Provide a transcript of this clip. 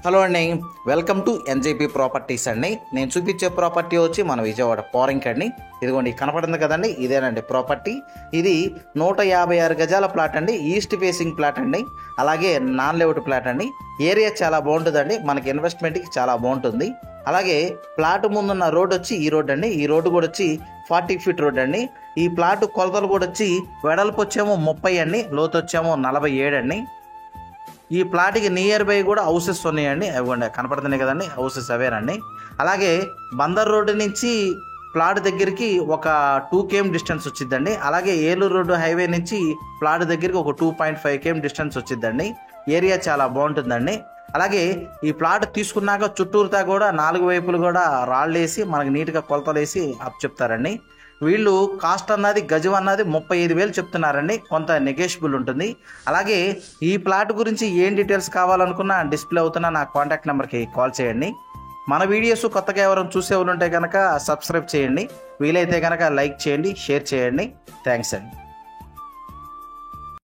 Hello అండి, welcome to NJP properties అండి. నేను చూపించే ప్రాపర్టీ వచ్చి మన విజయవాడ పోరింగ్ అండి. ఇదిగోండి కనపడుతుంది కదండి, ఇదేనండి ప్రాపర్టీ. ఇది 156 గజాల ప్లాట్ అండి, ఈస్ట్ ఫేసింగ్ ప్లాట్ అండి. అలాగే నాన్ లేఅవుట్ ప్లాట్ అండి. ఏరియా చాలా బాగుంటుందండి, మనకి ఇన్వెస్ట్మెంట్కి చాలా బాగుంటుంది. అలాగే ప్లాట్ ముందున్న రోడ్ వచ్చి ఈ రోడ్ అండి. ఈ రోడ్డు కూడా వచ్చి 40 ఫీట్ రోడ్ అండి. ఈ ప్లాట్ కొలతలు కూడా వచ్చి వెడల్పు వచ్చేమో 30 అండి, లోతు వచ్చేమో 47 అండి. ఈ ప్లాట్కి నియర్ బై కూడా హౌసెస్ ఉన్నాయండి, అవి కనపడుతున్నాయి కదండి, హౌసెస్ అవేనండి. అలాగే బందర్ రోడ్డు నుంచి ప్లాట్ దగ్గరికి ఒక 2 km డిస్టెన్స్ వచ్చిందండి. అలాగే ఏలూరు రోడ్డు హైవే నుంచి ప్లాట్ దగ్గరికి ఒక 2.5 km డిస్టెన్స్ వచ్చిందండి. ఏరియా చాలా బాగుంటుందండి. అలాగే ఈ ప్లాట్ తీసుకున్నాక చుట్టూరుతా కూడా 4 వైపులు కూడా రాళ్ళు వేసి మనకి నీట్గా కొలతలు వేసి అప్ చెప్తారండి. వీళ్ళు కాస్ట్ అన్నది గజం అన్నది 35,000 చెప్తున్నారండి, కొంత నెగోషియబుల్ ఉంటుంది. అలాగే ఈ ప్లాట్ గురించి ఏం డీటెయిల్స్ కావాలనుకున్నా డిస్ప్లే అవుతున్న నా కాంటాక్ట్ నెంబర్కి కాల్ చేయండి. మన వీడియోస్ కొత్తగా ఎవరైనా చూసే వాళ్ళు ఉంటే కనుక సబ్స్క్రైబ్ చేయండి, వీలైతే కనుక లైక్ చేయండి, షేర్ చేయండి. థ్యాంక్స్ అండి.